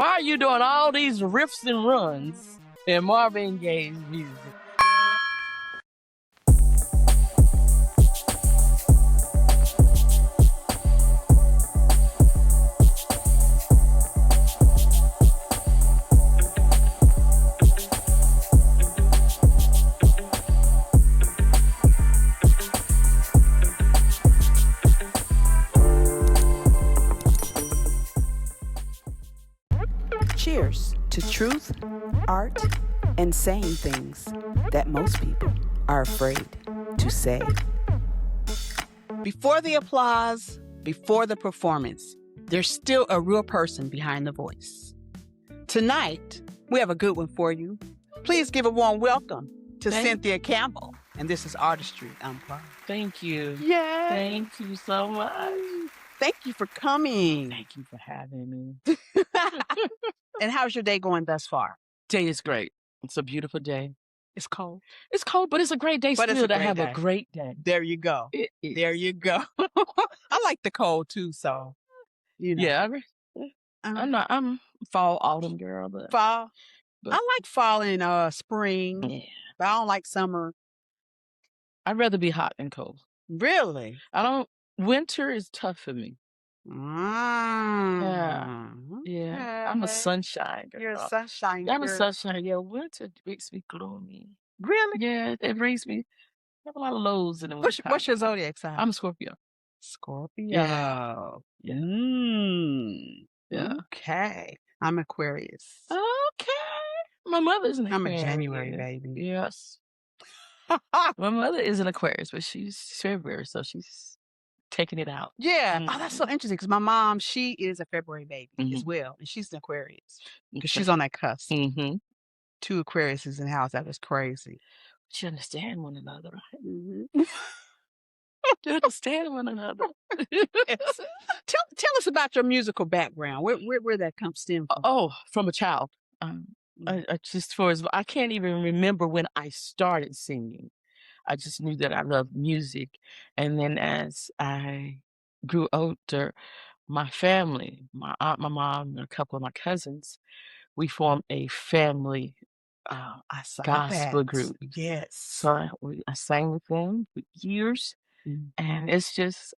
Why are you doing all these riffs and runs in Marvin Gaye's music? Cheers to truth, art, and saying things that most people are afraid to say. Before the applause, before the performance, there's still a real person behind the voice. Tonight, we have a good one for you. Please give a warm welcome to Cynthia Campbell. And this is Artistry Unplugged. Thank you. Yeah. Thank you so much. Thank you for coming. Thank you for having me. And how's your day going thus far? Day is great. It's a beautiful day. It's cold. It's cold, but it's a great day still to have a great day. There you go. There you go. I like the cold too, so you know. Yeah, I'm fall, autumn girl, but fall. I like fall and spring. yeah. But I don't like summer. I'd rather be hot than cold. Really? Winter is tough for me. Yeah. Yeah. I'm a sunshine girl. You're a sunshine I'm a girl. sunshine. Yeah, winter makes me gloomy. Really? Yeah, it brings me. I have a lot of lows in the winter. What's your zodiac sign? I'm a Scorpio. Scorpio. Yeah. Yeah. Okay. I'm Aquarius. Okay. My mother's an Aquarius. I'm a January baby. Yes. My mother is an Aquarius, but she's February, so she's taking it out. Yeah. Oh, that's so interesting because my mom, she is a February baby as well. And she's an Aquarius because she's on that cusp. Mm-hmm. 2 Aquariuses in the house. That was crazy. But you understand one another, right? You understand one another. Yes. Tell us about your musical background. Where that comes stem from? Oh, from a child. I can't even remember when I started singing. I just knew that I loved music. And then as I grew older, my family, my aunt, my mom, and a couple of my cousins, we formed a family I saw gospel that. group. Yes. So I sang with them for years. And it's just,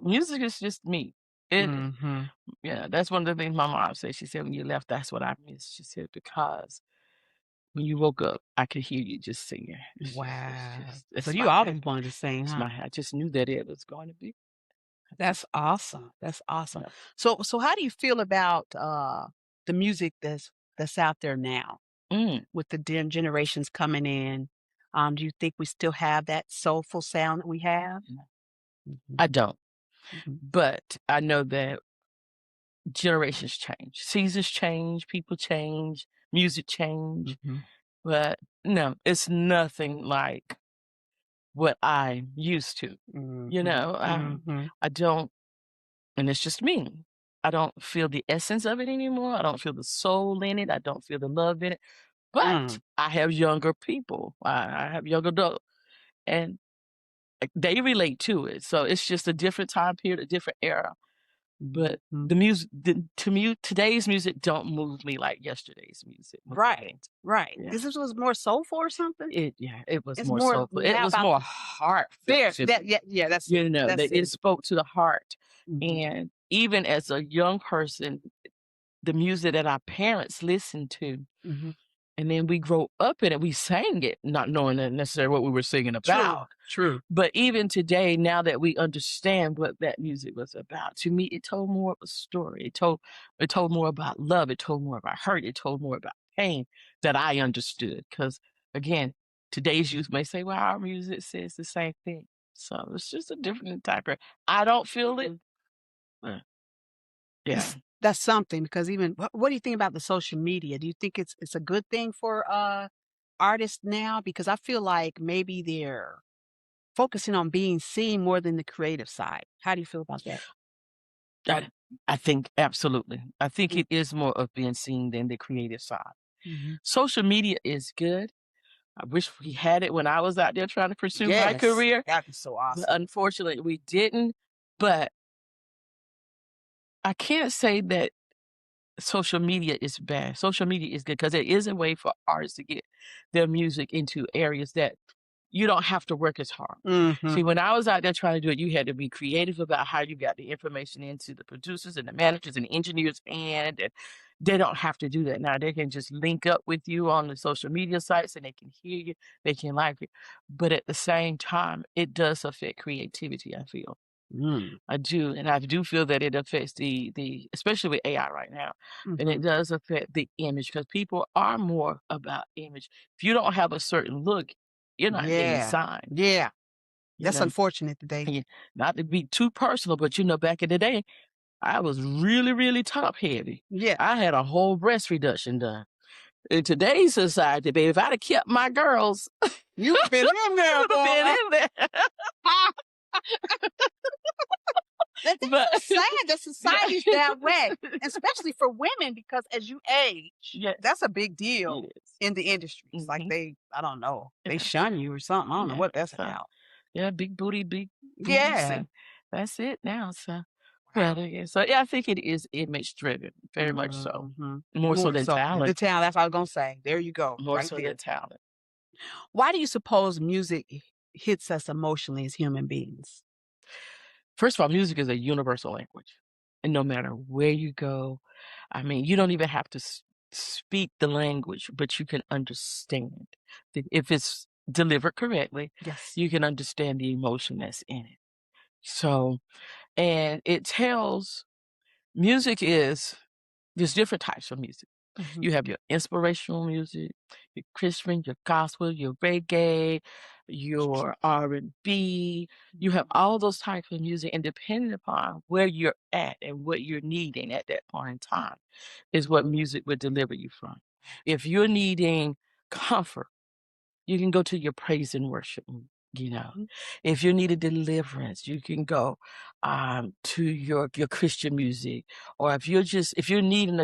music is just me. Yeah, that's one of the things my mom said. She said, when you left, that's what I missed. She said, because when you woke up, I could hear you just singing. Wow. It's So you always wanted to sing, huh? I just knew that it was going to be. That's awesome. That's awesome. Yeah. So how do you feel about the music that's out there now with the generations coming in? Do you think we still have that soulful sound that we have? I don't. But I know that generations change. Seasons change. People change. Music change. But no, it's nothing like what I'm used to. You know, I don't, and it's just me. I don't feel the essence of it anymore. I don't feel the soul in it. I don't feel the love in it. But I have younger people. I have young adults, and they relate to it. So it's just a different time period, a different era. But the music, to me, today's music don't move me like yesterday's music. Right. Yeah. This was more soulful or something? It was more soulful. It was more heartfelt. That's you know, that's it spoke to the heart. And even as a young person, the music that our parents listened to, and then we grow up in it, we sang it, not knowing necessarily what we were singing about. True. But even today, now that we understand what that music was about, to me, it told more of a story. It told more about love. It told more about hurt. It told more about pain that I understood. Because again, today's youth may say, well, our music says the same thing. So it's just a different type of, I don't feel it. Yeah. That's something, because even what do you think about the social media? Do you think it's a good thing for artists now? Because I feel like maybe they're focusing on being seen more than the creative side. How do you feel about that? I think absolutely. I think it is more of being seen than the creative side. Social media is good. I wish we had it when I was out there trying to pursue my career. That'd be so awesome. But unfortunately, we didn't. But I can't say that social media is bad. Social media is good because it is a way for artists to get their music into areas that you don't have to work as hard. See, when I was out there trying to do it, you had to be creative about how you got the information into the producers and the managers and the engineers' hand, and they don't have to do that now. They can just link up with you on the social media sites and they can hear you, they can like you. But at the same time, it does affect creativity, I feel. I do, and I do feel that it affects the especially with AI right now, and it does affect the image because people are more about image. If you don't have a certain look, you're not getting Yeah. signed. Yeah. You That's know, unfortunate today. and not to be too personal, but back in the day, I was really, really top heavy. Yeah. I had a whole breast reduction done. In today's society, baby, if I'd have kept my girls, You've been in there, would have been in there. That's so sad that society's that way, especially for women, because as you age, Yes, that's a big deal it is. in the industry. It's like Mhm. I don't know, they Yeah. shun you or something. I don't know Yeah, what that's so about. yeah, big booty, Yeah. and that's it now. So, well, yeah. So yeah, I think it is image driven, very much so, more so More than so. The talent, talent, that's what I was gonna say. There you go, more right so there. than talent. Why do you suppose music hits us emotionally as human beings? First of all, music is a universal language, and no matter where you go, I mean, you don't even have to speak the language, but you can understand. If it's delivered correctly, Yes. you can understand the emotion that's in it. So, and it tells music is there's different types of music. You have your inspirational music, your Christian, your gospel, your reggae, your R&B. You have all those types of music, and depending upon where you're at and what you're needing at that point in time is what music would deliver you from. If you're needing comfort, you can go to your praise and worship, If you need a deliverance, you can go to your Christian music. Or if you're needing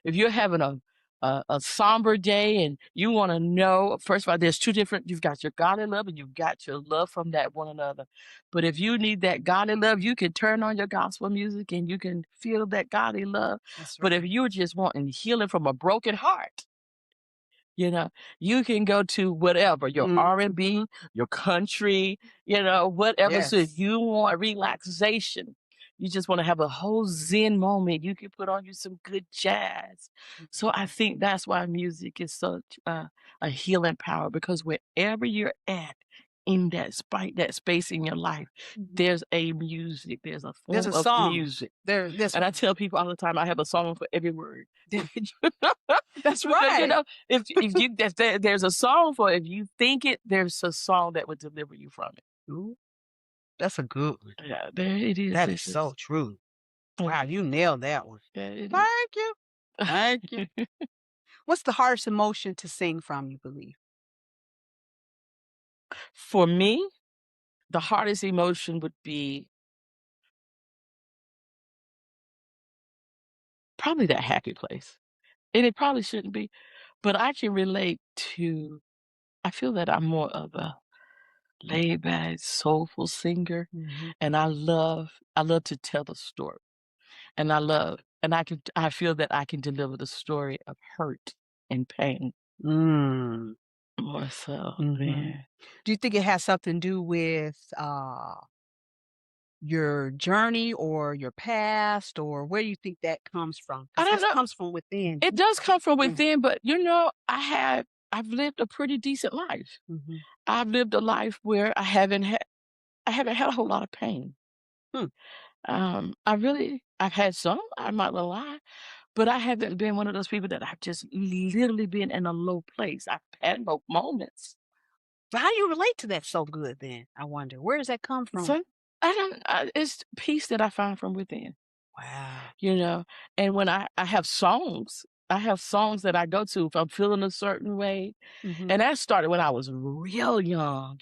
if you're having a somber day and you want to know, first of all, there's two different, you've got your godly love and you've got your love from that one another. But if you need that godly love, you can turn on your gospel music and you can feel that godly love. That's But right. if you're just wanting healing from a broken heart, you can go to whatever, your R&B, your country, whatever. So if Yes. you want relaxation, you just want to have a whole zen moment, you can put on you some good jazz. So I think that's why music is such a healing power, because wherever you're at in that space in your life, there's a music, there's a There's form a of song. music. There's And I tell people all the time, I have a song for every word. That's Because, right. if there's a song for it, if you think it, there's a song that would deliver you from it. Ooh, that's a good one. Yeah, there it is. That is so true. Wow, you nailed that one. Yeah, it is. Thank you. Thank you. What's the hardest emotion to sing from, you believe? For me, the hardest emotion would be probably that happy place. And it probably shouldn't be, but I can relate to, I feel that I'm more of a laid back, soulful singer. And I love to tell the story. And I feel that I can deliver the story of hurt and pain Mm. more so Mhm. than Do you think it has something to do with, your journey or your past, or where do you think that comes from? I Because don't this know. comes from within. It does come from Mm. within, but I've lived a pretty decent life. I've lived a life where I haven't had a whole lot of pain. Hmm. I've had some, I'm not gonna lie, but I haven't been one of those people that I've just literally been in a low place. I've had low moments. So how do you relate to that so good then, I wonder? Where does that come from? So it's peace that I find from within, Wow. you know. And when I have songs that I go to if I'm feeling a certain way. And that started when I was real young.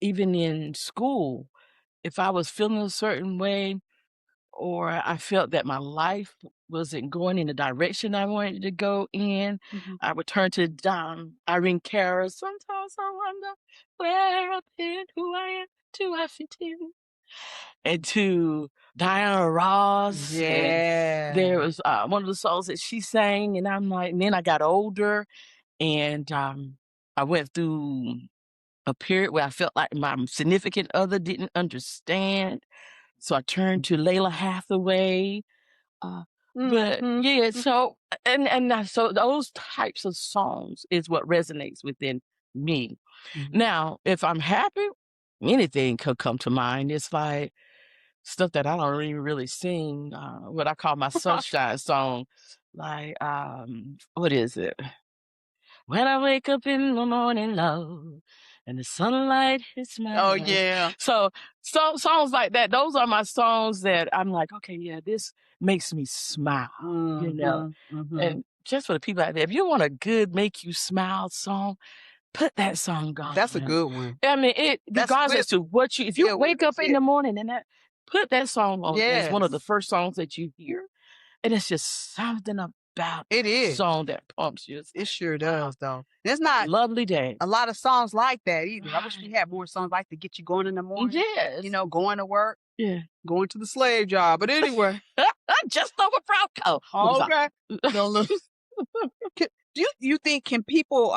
Even in school, if I was feeling a certain way or I felt that my life wasn't going in the direction I wanted to go in, I would turn to Irene Cara. Sometimes I wonder where I've been, who I am, do I fit in? And to Diana Ross. And Yeah. there was one of the songs that she sang, and I'm like, and then I got older, and I went through a period where I felt like my significant other didn't understand. So I turned to Layla Hathaway. But yeah, so so those types of songs is what resonates within me. Now, if I'm happy, anything could come to mind. It's like stuff that I don't even really sing, what I call my sunshine song. Like, what is it? When I wake up in the morning, love, and the sunlight hits my Oh, eyes. yeah. So songs like that, those are my songs that I'm like, okay, yeah, this makes me smile, you know. And just for the people out there, if you want a good make you smile song, put that song on. That's a good one. I mean, regardless to what if you wake up in the morning and put that song on as one of the first songs that you hear, and it's just something about It is. song that pumps you. It sure does, though. It's not Lovely day. a lot of songs like that either. I wish we had more songs like to get you going in the morning. Yes. You know, going to work. Yeah. Going to the slave job. But anyway. Just over Bronco. Okay. Do you think can people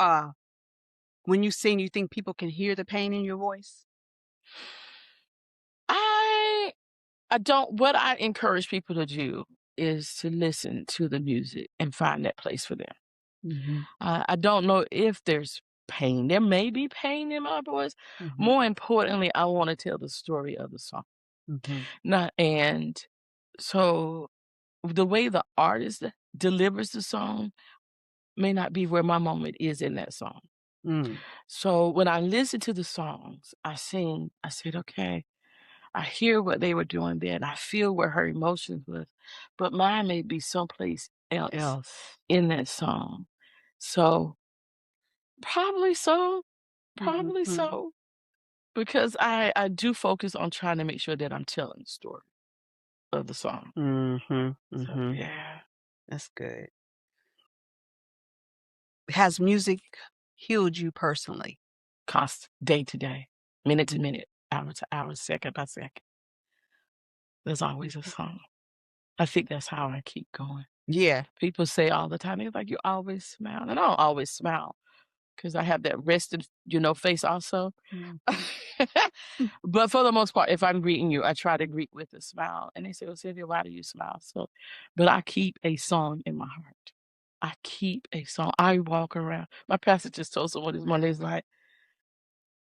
when you sing, you think people can hear the pain in your voice? I don't. What I encourage people to do is to listen to the music and find that place for them. I don't know if there's pain. There may be pain in my voice. More importantly, I want to tell the story of the song. And so the way the artist delivers the song may not be where my moment is in that song. So when I listen to the songs, I sing, I said, okay, I hear what they were doing there, and I feel where her emotions was, but mine may be someplace else in that song. So probably so, because I do focus on trying to make sure that I'm telling the story of the song. So, yeah. That's good. Has music healed you personally? Day to day, minute to minute, hour to hour, second by second. There's always a song. I think that's how I keep going. Yeah. People say all the time, they're like, you always smile. And I don't always smile because I have that rested, face also. But for the most part, if I'm greeting you, I try to greet with a smile. And they say, well, Cynthia, why do you smile? But I keep a song in my heart. I keep a song. I walk around. My pastor just told someone this morning, he's like,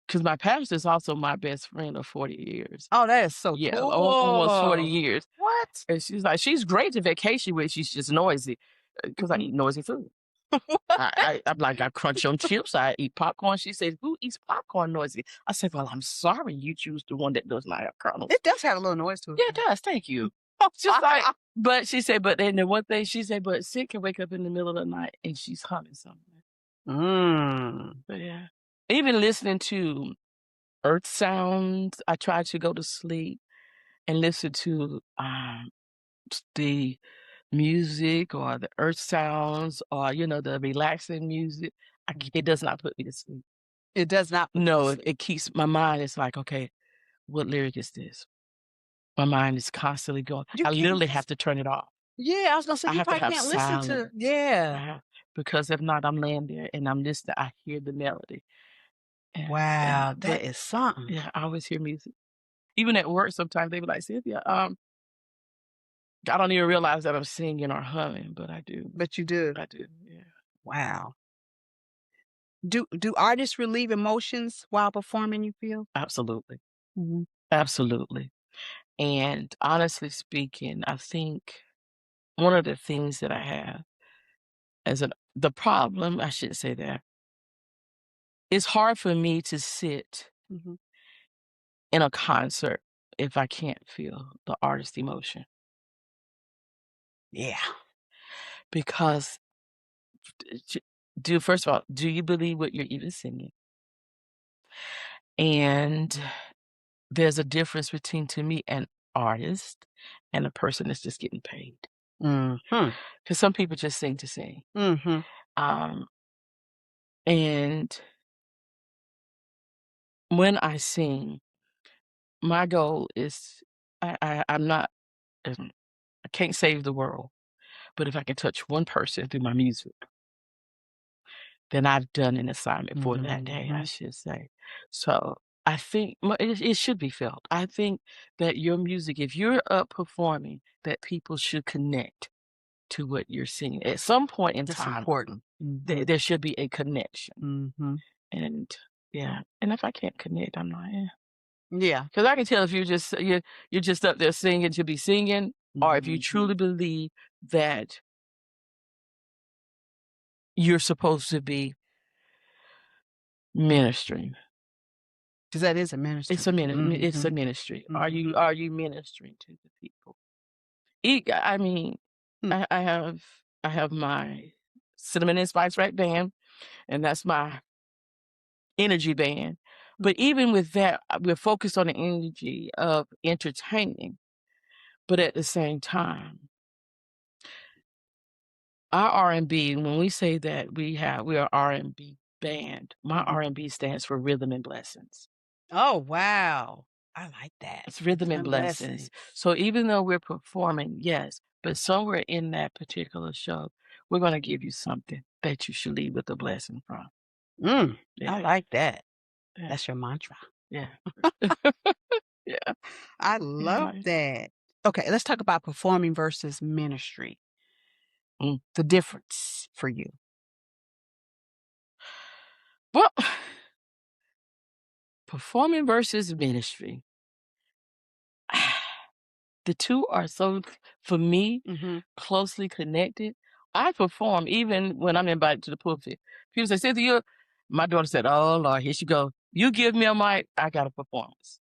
because my pastor is also my best friend of 40 years. Oh, that is so cool. Almost 40 years. What? And she's like, she's great to vacation with. She's just noisy because I eat noisy food. I'm like, I crunch on chips. I eat popcorn. She says, who eats popcorn noisy? I said, well, I'm sorry. You choose the one that does not have kernels. It does have a little noise to it. Yeah, it does. Thank you. Just like, but she said, but then the one thing she said, but Sid can wake up in the middle of the night and she's humming something. But yeah, even listening to earth sounds, I try to go to sleep and listen to the music or the earth sounds or the relaxing music. It does not put me to sleep. It does not. No, it keeps my mind. It's like, okay, what lyric is this? My mind is constantly going. I literally have to turn it off. Yeah, I was gonna say you probably can't listen to. Yeah, because if not, I'm laying there and I'm listening. I hear the melody. Wow, that is something. Yeah, I always hear music. Even at work, sometimes they be like, Cynthia, I don't even realize that I'm singing or humming, but I do. But you do. I do, yeah. Wow. Do artists relieve emotions while performing, you feel? Absolutely. Absolutely. And honestly speaking, I think one of the things that I have the problem, I shouldn't say that, it's hard for me to sit in a concert if I can't feel the artist emotion. Yeah. Because first of all, do you believe what you're even singing? And there's a difference between, to me, an artist and a person that's just getting paid. Because some people just sing to sing. And when I sing, my goal is I'm not I can't save the world, but if I can touch one person through my music, then I've done an assignment for that day, I should say. So I think it should be felt. I think that your music, if you're up performing, that people should connect to what you're singing. At some point in That's time, important. there should be a connection. Mm-hmm. And yeah, and if I can't connect, I'm not. Yeah. Because I can tell if you're just up there singing to be singing, or if you truly believe that you're supposed to be ministering. Because that is a ministry. It's a it's a ministry. Are you ministering to the people? I mean, I have my Cinnamon and Spice Rack band, and that's my energy band. But even with that, we're focused on the energy of entertaining. But at the same time, our R&B, when we say that we are R&B band, my R&B stands for Rhythm and Blessings. Oh, wow. I like that. It's Rhythm and Blessings. So even though we're performing, yes, but somewhere in that particular show, we're going to give you something that you should leave with a blessing from. I like that. Yeah. That's your mantra. Yeah. Yeah. I love that. Okay, let's talk about performing versus ministry. The difference for you. Well, performing versus ministry. The two are so, for me, closely connected. I perform even when I'm invited to the pulpit. People say, Cynthia, my daughter said, oh, Lord, here she go. You give me a mic, I got a performance.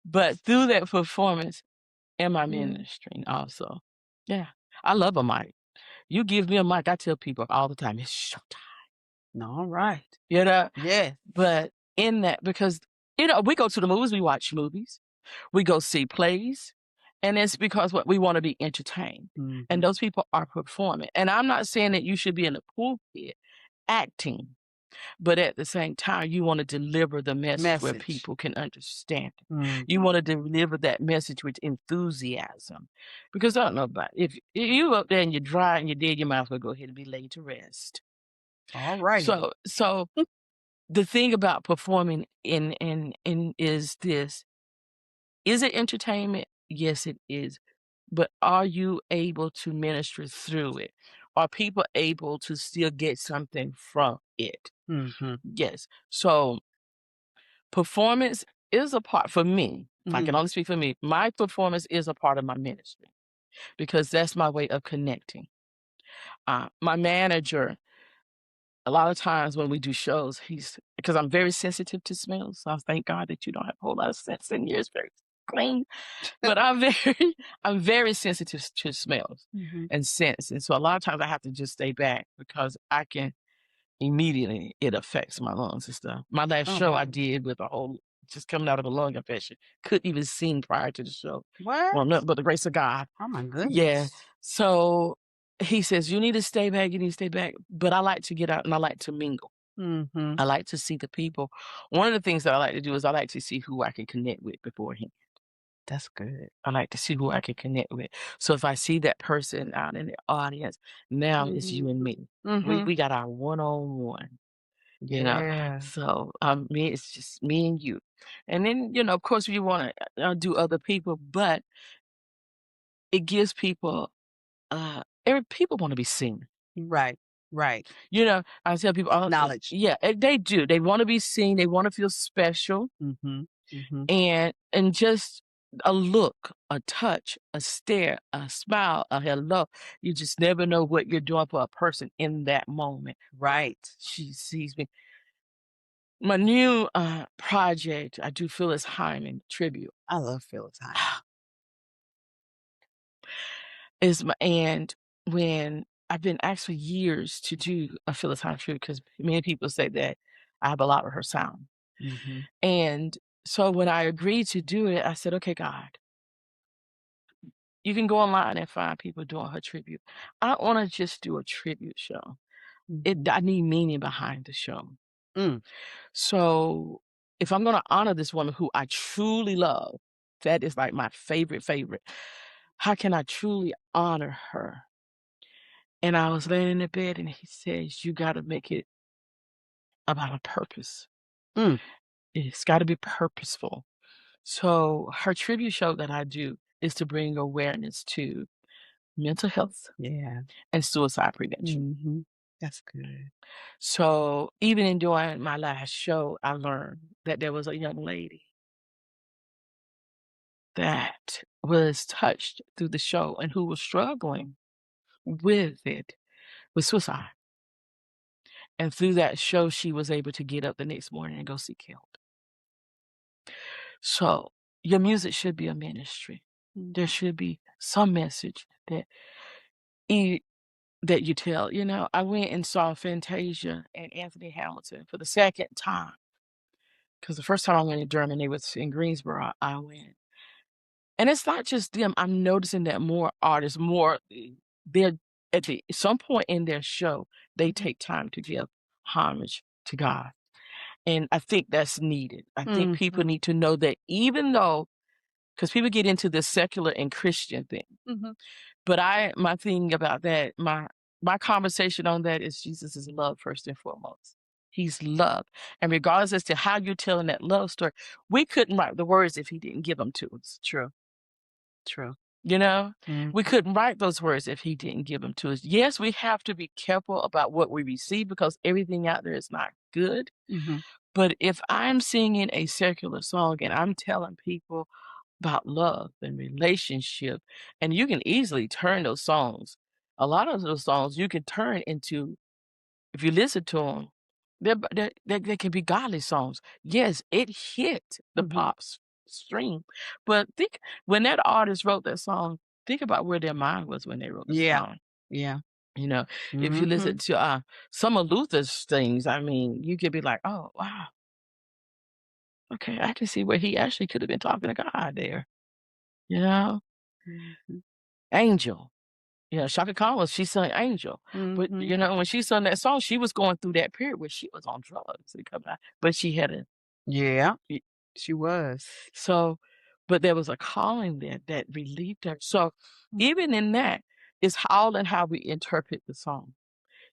But through that performance, am I ministering also? Yeah, I love a mic. You give me a mic, I tell people all the time, it's showtime. All right. You know? Yeah. But in that, because, we go to the movies, we watch movies, we go see plays, and it's because we want to be entertained. And those people are performing. And I'm not saying that you should be in the pulpit acting, but at the same time, you want to deliver the message where people can understand it. You want to deliver that message with enthusiasm. Because I don't know about it. If you up there and you're dry and you're dead, you might as well go ahead and be laid to rest. All right. So the thing about performing in is this. Is it entertainment? Yes, it is. But are you able to minister through it? Are people able to still get something from it? Yes. So performance is a part, for me, I can only speak for me, my performance is a part of my ministry because that's my way of connecting. My manager, a lot of times when we do shows, because I'm very sensitive to smells, so I thank God that you don't have a whole lot of sense in yours, very clean. But I'm very sensitive to smells and scents. And so a lot of times I have to just stay back because I can immediately, it affects my lungs and stuff. My last show I did with just coming out of a lung infection. Couldn't even sing prior to the show. What? Well, nothing but the grace of God. Oh my goodness. Yeah. So he says, you need to stay back, you need to stay back. But I like to get out and I like to mingle. I like to see the people. One of the things that I like to do is I like to see who I can connect with beforehand. That's good. I like to see who I can connect with. So if I see that person out in the audience, now it's you and me. We got our one-on-one, you know. So it's just me and you. And then, of course, we want to do other people, but it gives people, people want to be seen. Right. Right. I tell people, Knowledge. Yeah, they do. They want to be seen. They want to feel special. And just a look, a touch, a stare, a smile, a hello. You just never know what you're doing for a person in that moment. Right. She sees me. My new project, I do Phyllis Hyman tribute. I love Phyllis Hyman. And when I've been asked for years to do a Phyllis Hyman tribute, because many people say that I have a lot of her sound. And so when I agreed to do it, I said, okay, God, you can go online and find people doing her tribute. I don't want to just do a tribute show. I need meaning behind the show. So if I'm going to honor this woman who I truly love, that is like my favorite. How can I truly honor her? And I was laying in the bed and he says, you got to make it about a purpose. Mm. It's got to be purposeful. So her tribute show that I do is to bring awareness to mental health and suicide prevention. Mm-hmm. That's good. So even in doing my last show, I learned that there was a young lady that was touched through the show and who was struggling with suicide. And through that show, she was able to get up the next morning and go seek help. So your music should be a ministry. There should be some message that you tell. You know, I went and saw Fantasia and Anthony Hamilton for the second time. Because the first time I went to Germany was in Greensboro, I went. And it's not just them. I'm noticing that more artists, they're at some point in their show, they take time to give homage to God. And I think that's needed. I think people need to know that even though, because people get into this secular and Christian thing. But my thing about that, my conversation on that is Jesus is love first and foremost. He's love. And regardless as to how you're telling that love story, we couldn't write the words if he didn't give them to us. True. You know, we couldn't write those words if he didn't give them to us. Yes, we have to be careful about what we receive because everything out there is not good. But if I'm singing a secular song and I'm telling people about love and relationship, and you can easily turn those songs, a lot of those songs you can turn into, if you listen to them, they can be godly songs. Yes, it hit the pop stream, but think when that artist wrote that song, think about where their mind was when they wrote the song. Yeah. You know, if you listen to some of Luther's things, I mean, you could be like, oh wow, okay, I can see where he actually could have been talking to God there. You know, Angel. You know, Shaka Khan she sung Angel. But, you know, when she sung that song, she was going through that period where she was on drugs. But she had a. Yeah, she was. So, but there was a calling there that relieved her. So even in that, it's all in how we interpret the song.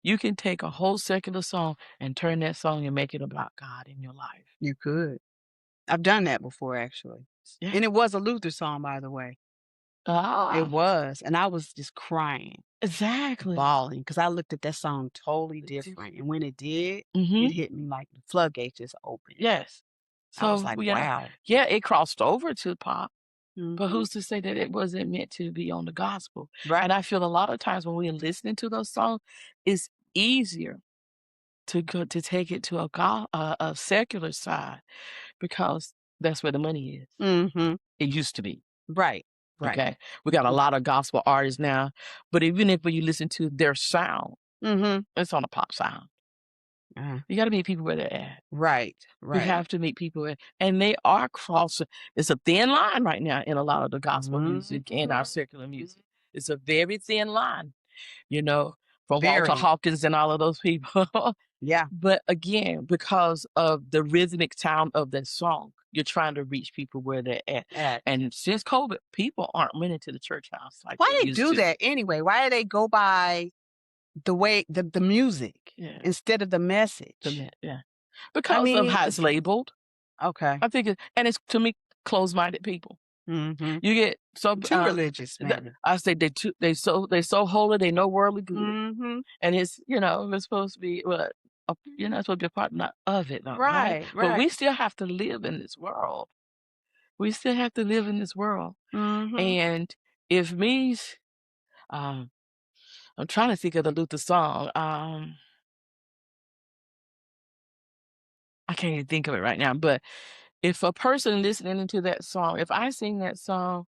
You can take a whole secular song and turn that song and make it about God in your life. You could. I've done that before, actually. Yeah. And it was a Luther song, by the way. It was. And I was just crying. Exactly. Bawling. Because I looked at that song totally different. And when it did, it hit me like the floodgates just opened. Yes. So I was like, wow. Yeah, it crossed over to pop. But who's to say that it wasn't meant to be on the gospel? Right. And I feel a lot of times when we're listening to those songs, it's easier to take it to a secular side because that's where the money is. It used to be. Right. Okay. We got a lot of gospel artists now, but even if you listen to their sound, it's on a pop sound. You got to meet people where they're at. Right. You have to meet people and they are crossing. It's a thin line right now in a lot of the gospel music and our secular music. It's a very thin line, you know, from Walter Hawkins and all of those people. Yeah. But again, because of the rhythmic sound of that song, you're trying to reach people where they're at. And since COVID, people aren't running to the church house like why they they used do to. that anyway? Why do they go by the way the music instead of the message? Because of how it's labeled. Okay. I think it's to me closed-minded people. You get so too religious, man. I say they so holy, they know worldly good, and it's it's supposed to be you're not supposed to be a part not of it, though, right? But we still have to live in this world. We still have to live in this world, and if me's, I'm trying to think of the Luther song. I can't even think of it right now, but if a person listening to that song, if I sing that song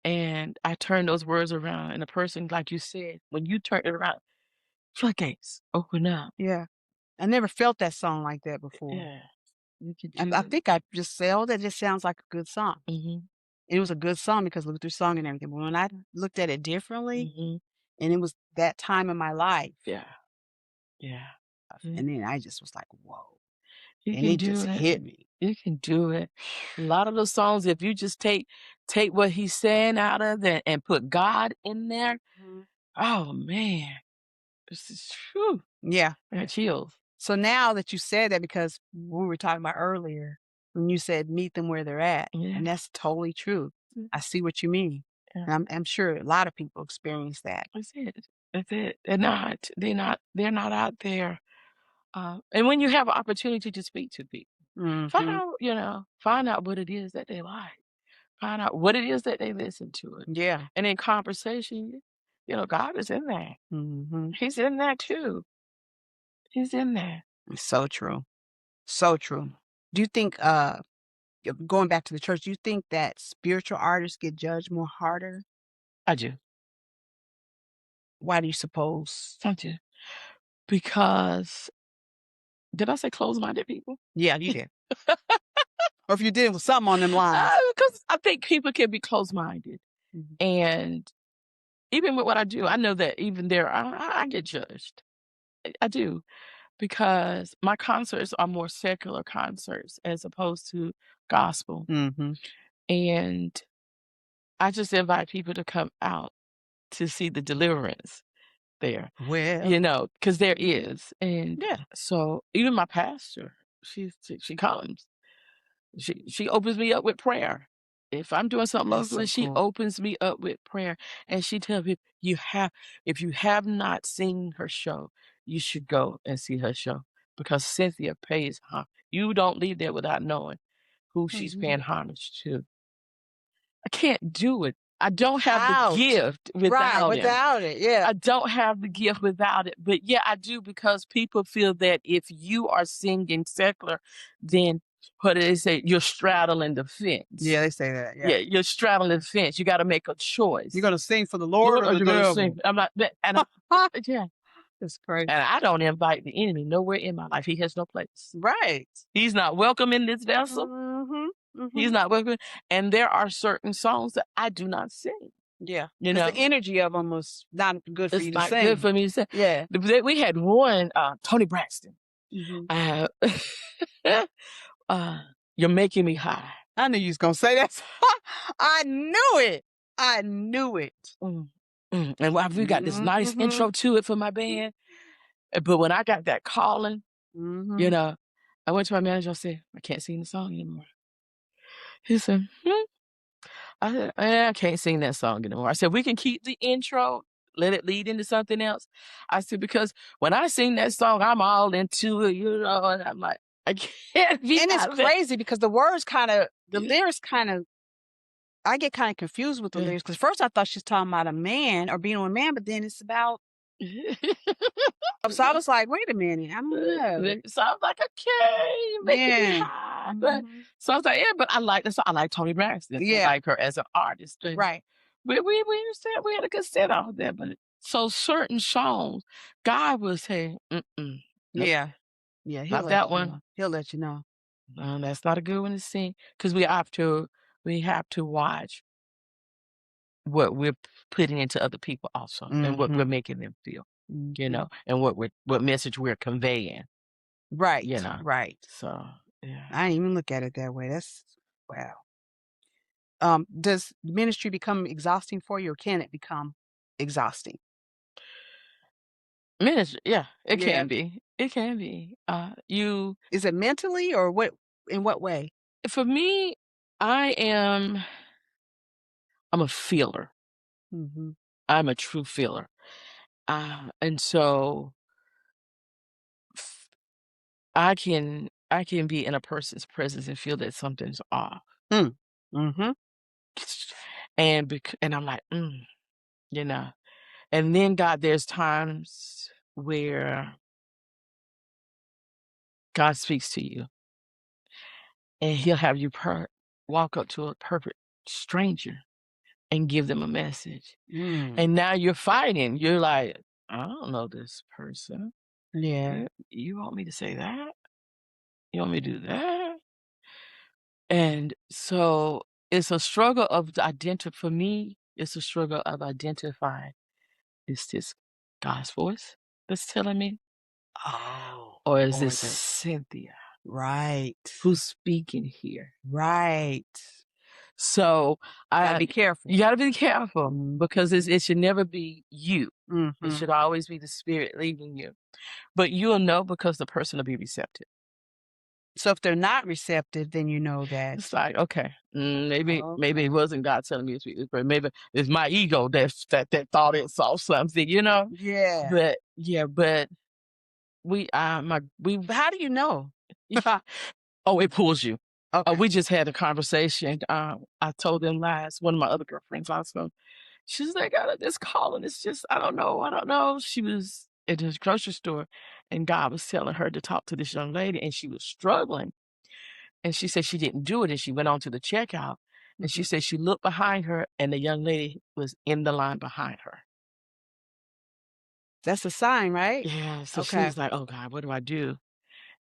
and I turn those words around and a person, like you said, when you turn it around, floodgates open up. Yeah. I never felt that song like that before. Yeah. I think I just say, oh, that just sounds like a good song. It was a good song because Luther sung and everything. But when I looked at it differently, and it was that time in my life. Yeah. And then I just was like, whoa. and it just hit me. You can do it. A lot of those songs, if you just take what he's saying out of it and put God in there, oh man, this is true. Yeah. I got chills. So now that you said that, because we were talking about earlier, when you said meet them where they're at, and that's totally true. I see what you mean. And I'm sure a lot of people experience that. That's it. That's it. They're not out there. And when you have an opportunity to speak to people, find out what it is that they like. Find out what it is that they listen to. Yeah. And in conversation, God is in there. He's in there too. He's in there. It's so true. So true. Do you think, going back to the church, do you think that spiritual artists get judged more harder? I do. Why do you suppose? I do. Because, did I say closed-minded people? Yeah, you did. Or if you did, it was something on them lines. Because I think people can be closed-minded. And even with what I do, I know that even there, I get judged. I do. Because my concerts are more secular concerts as opposed to gospel. And I just invite people to come out to see the deliverance there. Well, because there is. And yeah. so even my pastor, she comes. She opens me up with prayer. If I'm doing something That's locally, so she cool. opens me up with prayer. And she tells me, if you have not seen her show, you should go and see her show. Because Cynthia pays homage. You don't leave there without knowing who she's paying homage to. I can't do it. I don't have the gift without it. Without it, yeah. I don't have the gift without it. But yeah, I do, because people feel that if you are singing secular, then what do they say? You're straddling the fence. Yeah, they say that. Yeah, you're straddling the fence. You got to make a choice. You're gonna sing for the Lord or the devil? I'm not. And yeah, that's crazy. and I don't invite the enemy nowhere in my life. He has no place. Right. He's not welcome in this vessel. He's not welcome. And there are certain songs that I do not sing. Yeah. The energy of them was not good for you to sing. It's not good for me to sing. Yeah. We had one, Tony Braxton. You're making me high. I knew you was gonna say that. I knew it. I knew it. And we got this nice intro to it for my band. But when I got that calling, I went to my manager. I said, I can't sing the song anymore. He said, I said, I can't sing that song anymore. I said, we can keep the intro, let it lead into something else. I said, because when I sing that song, I'm all into it, and I'm like, I can't be. And it's crazy because the words the lyrics I get kind of confused with the lyrics, because first I thought she was talking about a man or being with a man, but then it's about. So I was like, wait a minute, I don't know. So I was like, okay, making me high. But, so I was like, yeah, but I like this. I like Tony Braxton. I like her as an artist. Right. We understand, we had a good set off there, but so certain songs, God will say, yeah. Yeah, he'll not that one. He'll let you know. That's not a good one to sing, because we have to watch what we're putting into other people also, and what we're making them feel, and what message we're conveying. Right. Right. So yeah. I didn't even look at it that way. That's wow. Does ministry become exhausting for you, or can it become exhausting? Ministry, yeah, it can be. It can be. Is it mentally, or what? In what way? For me, I'm a feeler. I'm a true feeler. And so I can be in a person's presence and feel that something's off. And I'm like, and then God, there's times where God speaks to you, and he'll have you walk up to a perfect stranger and give them a message. And now you're fighting. You're like, I don't know this person. Yeah. You want me to say that? You want me to do that? And so it's a struggle of for me, it's a struggle of identifying, is this God's voice that's telling me? Oh. Or is this Cynthia? Right. Who's speaking here? Right. So Gotta be careful. you got to be careful because it should never be you. It Mhm. should always be the spirit leading you. But you'll know because the person will be receptive. So if they're not receptive, then you know that It's like, okay, maybe okay. it wasn't God telling me to speak this, but maybe it's my ego that thought it saw something, you know. Yeah. But yeah, but we But how do you know? oh, it pulls you. Okay. We just had a conversation. I told them last one of my other girlfriends also. She's like, I got this call and it's just I don't know. She was at this grocery store, and God was telling her to talk to this young lady, and she was struggling. And she said she didn't do it, and she went on to the checkout, and she Mhm. said she looked behind her, and the young lady was in the line behind her. That's a sign, right? Yeah, so she Okay. was like, "Oh God, what do I do?"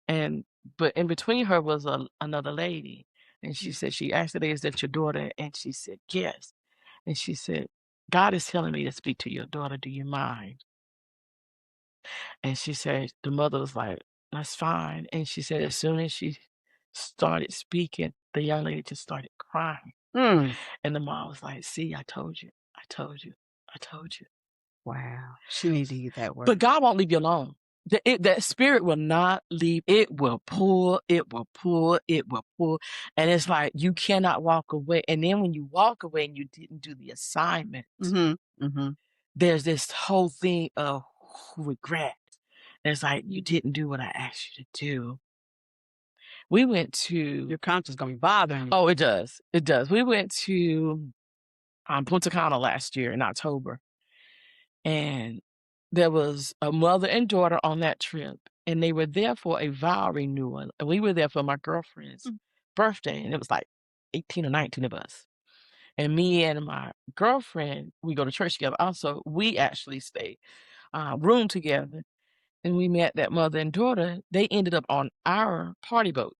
And but in between her was another lady, and she Mm. said she asked the lady, "Is that your daughter?" And she said, "Yes." And she said, "God is telling me to speak to your daughter. Do you mind?" And she said the mother was like, "That's fine." And she said as soon as she started speaking, the young lady just started crying. Mm. And the mom was like, "See, I told you. I told you. I told you." Wow. She needs to get that But word. God won't leave you alone. That spirit will not leave. It will pull, it will pull, it will pull. And it's like you cannot walk away. And then when you walk away and you didn't do the assignment, Mhm. Mhm. there's this whole thing of regret. And it's like you Mm. didn't do what I asked you to do. We went Your to conscience gonna be bothering you. oh, it does. It does. We went to Punta Cana last year in October. And there was a mother and daughter on that trip, and they were there for a vow renewal, and we were there for my girlfriend's Mm. birthday, and it was like 18 or 19 of us. And me and my girlfriend, we go to church together also. We actually stay room together, and we met that mother and daughter. They ended up on our party boat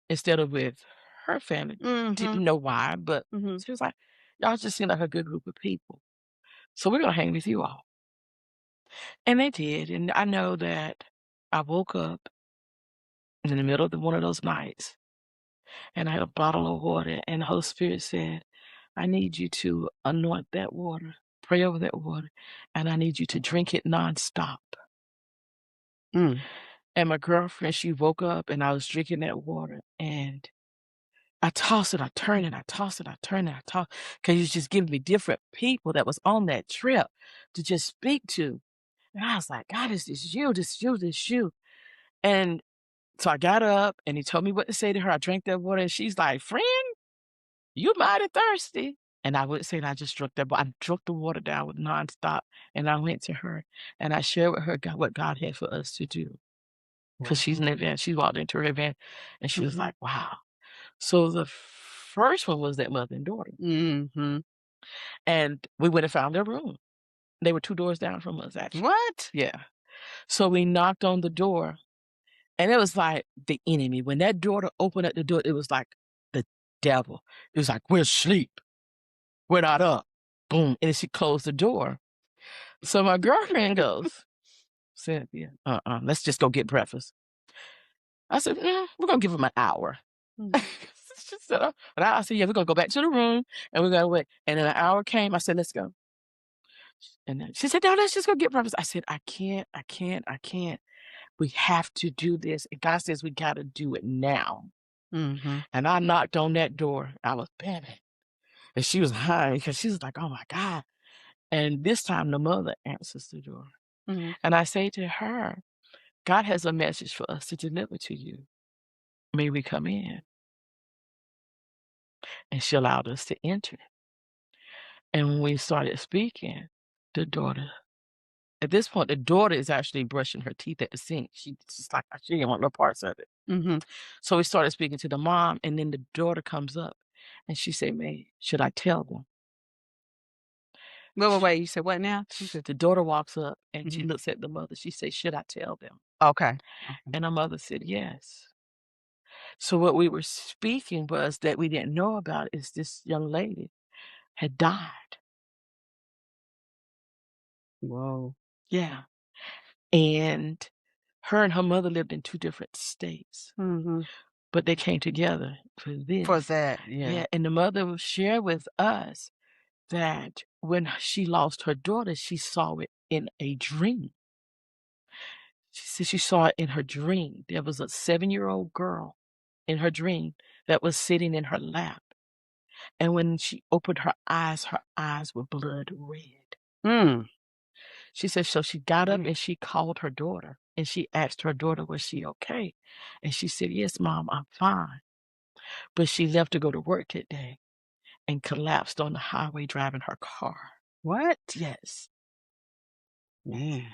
instead of with her family. Mhm. Didn't know why, but Mhm. she was like, "Y'all just seem like a good group of people. So we're gonna hang with you all." And they did, and I know that I woke up in the middle of one of those nights, and I had a bottle of water, and the Holy Spirit said, "I need you to anoint that water, pray over that water, and I need you to drink it nonstop." Mm. And my girlfriend, she woke up, and I was drinking that water, and I tossed it, I turned it, I tossed it, I turned it, I tossed, because he was just giving me different people that was on that trip to just speak to. And I was like, "God, is this you? This you, this you?" And so I got up and he told me what to say to her. I drank that water and she's like, "Friend, you mighty thirsty." And I wouldn't say that I just drunk that, but I drunk the water down with nonstop. And I went to her and I shared with her what God had for us to do. Because she's Wow. an event. She walked into her event and she was Mhm. like, wow. So the first one was that mother and daughter. Mhm. And we went and found their room. They were 2 doors down from us, actually. What? Yeah. So we knocked on the door. And it was like the enemy. When that daughter opened up the door, it was like the devil. It was like, "We're asleep. We're not up." Boom. And then she closed the door. So my girlfriend goes, "Cynthia, let's just go get breakfast." I said, we're gonna give him an hour." Mm. She said, and I said, "Yeah, we're gonna go back to the room and we're gonna wait." And then an hour came. I said, "Let's go." And then she said, "No, let's just go get breakfast." I said, I can't. We have to do this. And God says we gotta do it now. Mhm. And I knocked on that door. I was banging. And she was high because she was like, "Oh my God." And this time the mother answers the door. Mhm. And I say to her, "God has a message for us to deliver to you. May we come in?" And she allowed us to enter. And when we started speaking, the daughter, at this point, the daughter is actually brushing her teeth at the sink. She's like, she didn't want no parts of it. Mhm. So we started speaking to the mom, and then the daughter comes up and she said, "May, should I tell them?" Wait. You said what now? You said The daughter walks up and she mhm. looks at the mother. She says, "Should I tell them?" Okay. Okay. And the mother said, "Yes." So what we were speaking was that we didn't know about is this young lady had died. Whoa. Yeah. And her and her mother lived in 2 different states, but they came together for this. For that, yeah. Yeah, and the mother will share with us that when she lost her daughter, she saw it in a dream. She said she saw it in her dream. There was a 7-year-old girl in her dream that was sitting in her lap. And when she opened her eyes were blood red. She said, so she got up and she called her daughter and she asked her daughter, was she okay? And she said, yes, Mom, I'm fine. But she left to go to work that day and collapsed on the highway driving her car. What? Yes. Man.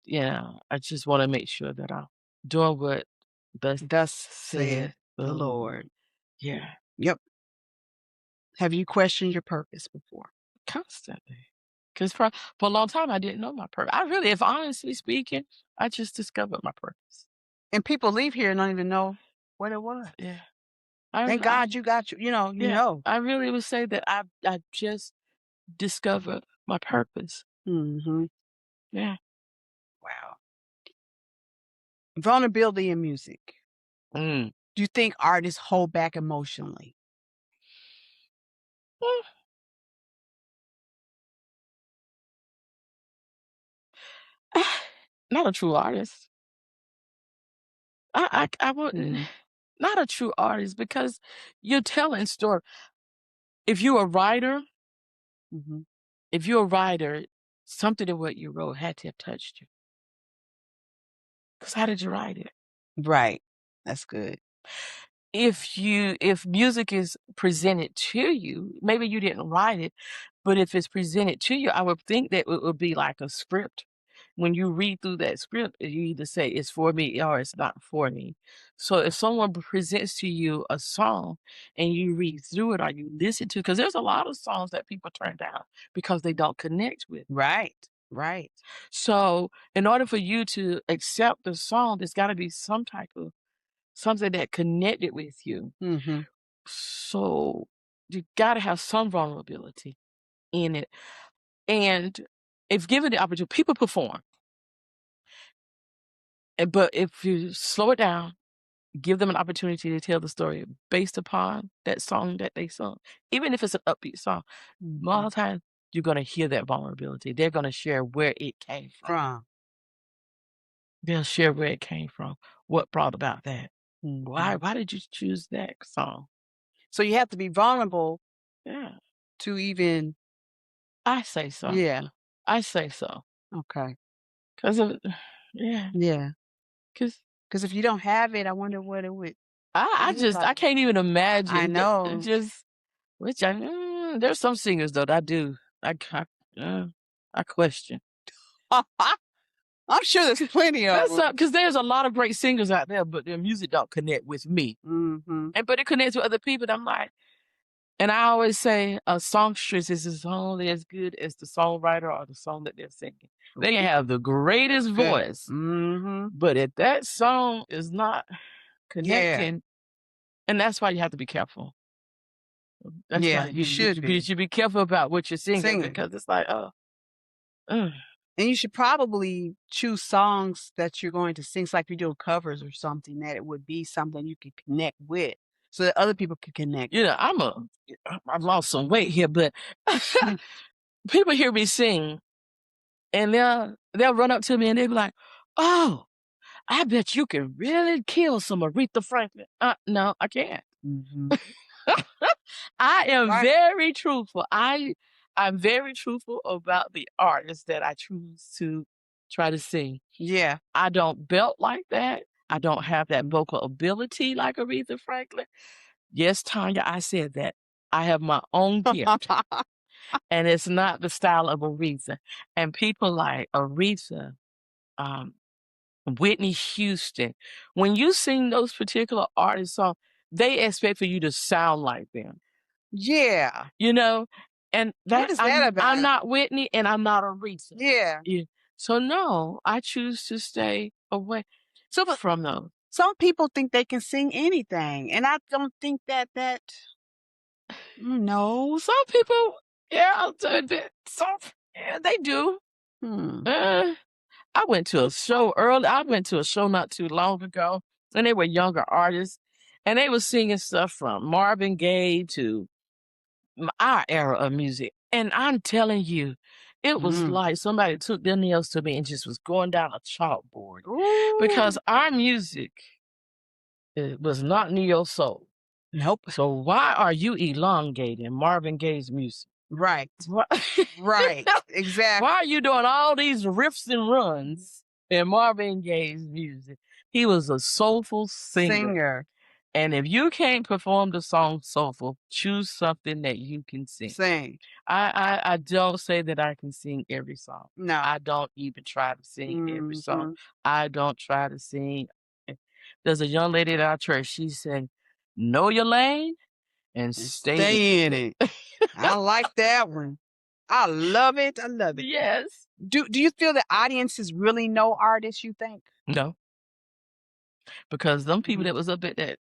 Yeah, I just want to make sure that I'm doing what thus saith the Lord. Yeah. Yep. Have you questioned your purpose before? Constantly. Because for a long time, I didn't know my purpose. I really, if honestly speaking, I just discovered my purpose. And people leave here and don't even know what it was. Yeah. Thank God you got, you know. I really would say that I just discovered my purpose. Yeah. Wow. Vulnerability in music. Do you think artists hold back emotionally? Not a true artist. I wouldn't. Not a true artist because you're telling story. If you're a writer, something in what you wrote had to have touched you. Because how did you write it? Right. That's good. If music is presented to you, maybe you didn't write it, but if it's presented to you, I would think that it would be like a script. When you read through that script, you either say it's for me or it's not for me. So if someone presents to you a song and you read through it or you listen to, because there's a lot of songs that people turn down because they don't connect with. Right. Right. So in order for you to accept the song, there's got to be some type of something that connected with you. So you got to have some vulnerability in it. And if given the opportunity, people perform. But if you slow it down, give them an opportunity to tell the story based upon that song that they sung, even if it's an upbeat song, a lot of times you're going to hear that vulnerability. They're going to share where it came from. They'll share where it came from, what brought about that. Why did you choose that song? So you have to be vulnerable to even... I say so. Yeah. I say so. Okay. Because of, yeah. Because if you don't have it, I wonder what it would... I can't even imagine. I know. There's some singers though that I do. I question. I'm sure there's plenty of them. Because there's a lot of great singers out there, but their music don't connect with me. But it connects with other people. I'm like, and I always say a songstress is only as good as the songwriter or the song that they're singing. They can have the greatest voice, but if that song is not connecting, and that's why you have to be careful. That's why you should be. You should be careful about what you're singing. Because it's like, And you should probably choose songs that you're going to sing. So like if you're doing covers or something, that it would be something you could connect with so that other people can connect. I've lost some weight here, but people hear me sing and they'll run up to me and they'll be like, oh, I bet you can really kill some Aretha Franklin. No, I can't. I am very truthful. I'm very truthful about the artists that I choose to try to sing. Yeah. I don't belt like that. I don't have that vocal ability like Aretha Franklin. Yes, Tanya, I said that. I have my own gift. And it's not the style of Aretha. And people like Aretha, Whitney Houston, when you sing those particular artist songs, they expect for you to sound like them. Yeah. And what is that about? I'm not Whitney and I'm not Aretha. Yeah. So no, I choose to stay away from those. Some people think they can sing anything, and I don't think that no. Some people, they do. I went to a show early. I went to a show not too long ago, and they were younger artists, and they were singing stuff from Marvin Gaye to our era of music. And I'm telling you, it was like somebody took their nails to me and just was going down a chalkboard. Because our music was not neo soul. Nope. So why are you elongating Marvin Gaye's music? Right. Why, Right. Exactly. why are you doing all these riffs and runs in Marvin Gaye's music? He was a soulful singer. And if you can't perform the song soulful, choose something that you can sing. I don't say that I can sing every song. No. I don't even try to sing every song. I don't try to sing. There's a young lady at our church. She said, know your lane and stay in it. I like that one. I love it. I love it. Yes. Do you feel that audiences really know artists, you think? No. Because them people that was up at that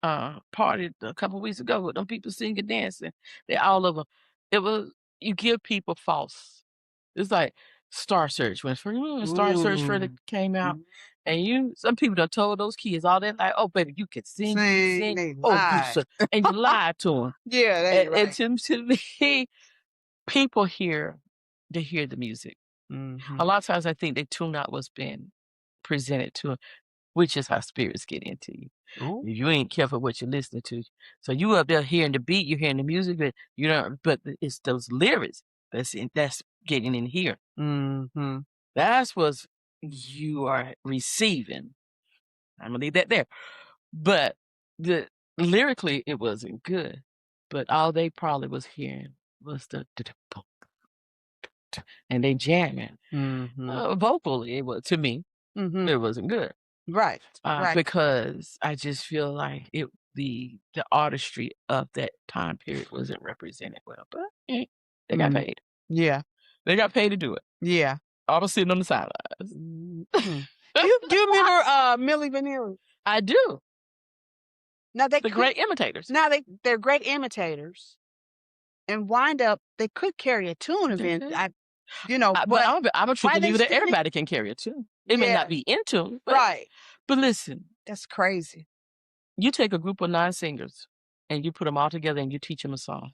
party a couple weeks ago with them people singing, dancing, they all of them. It was, you give people false. It's like Star Search when Star Search first came out, and some people done told those kids all that, like, oh baby, you can sing, They oh lie. and you lied to them. Yeah, that's and to me, people they hear the music. A lot of times I think they tune out what's being presented to them, which is how spirits get into you. If you ain't careful what you're listening to. So you up there hearing the beat, you're hearing the music, but you don't, but it's those lyrics that's getting in here. That's what you are receiving. I'm gonna leave that there. But lyrically it wasn't good. But all they probably was hearing was the and they jamming. Vocally, it was, to me, it wasn't good. Right. Right. Because I just feel like the artistry of that time period wasn't represented well. But they got paid. Yeah. They got paid to do it. Yeah. I was sitting on the sidelines. Do you remember Milli Vanilli? I do. Now the great imitators. Now they're great imitators, and wind up they could carry a tune event. But I'm a true believer that everybody can carry a tune. It may not be in tune, right? But listen, that's crazy. You take a group of 9 singers and you put them all together and you teach them a song.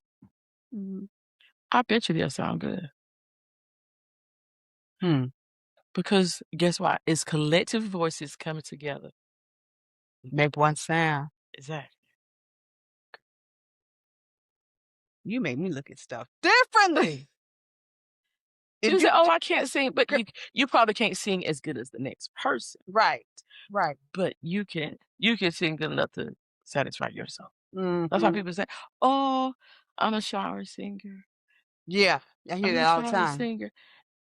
I bet you they'll sound good. Because guess what? It's collective voices coming together. Make one sound. Exactly. You made me look at stuff differently. You say, oh, I can't sing, but you probably can't sing as good as the next person. Right. Right. But you can sing good enough to satisfy yourself. That's why people say, oh, I'm a shower singer. Yeah. I hear that all the time. Singer.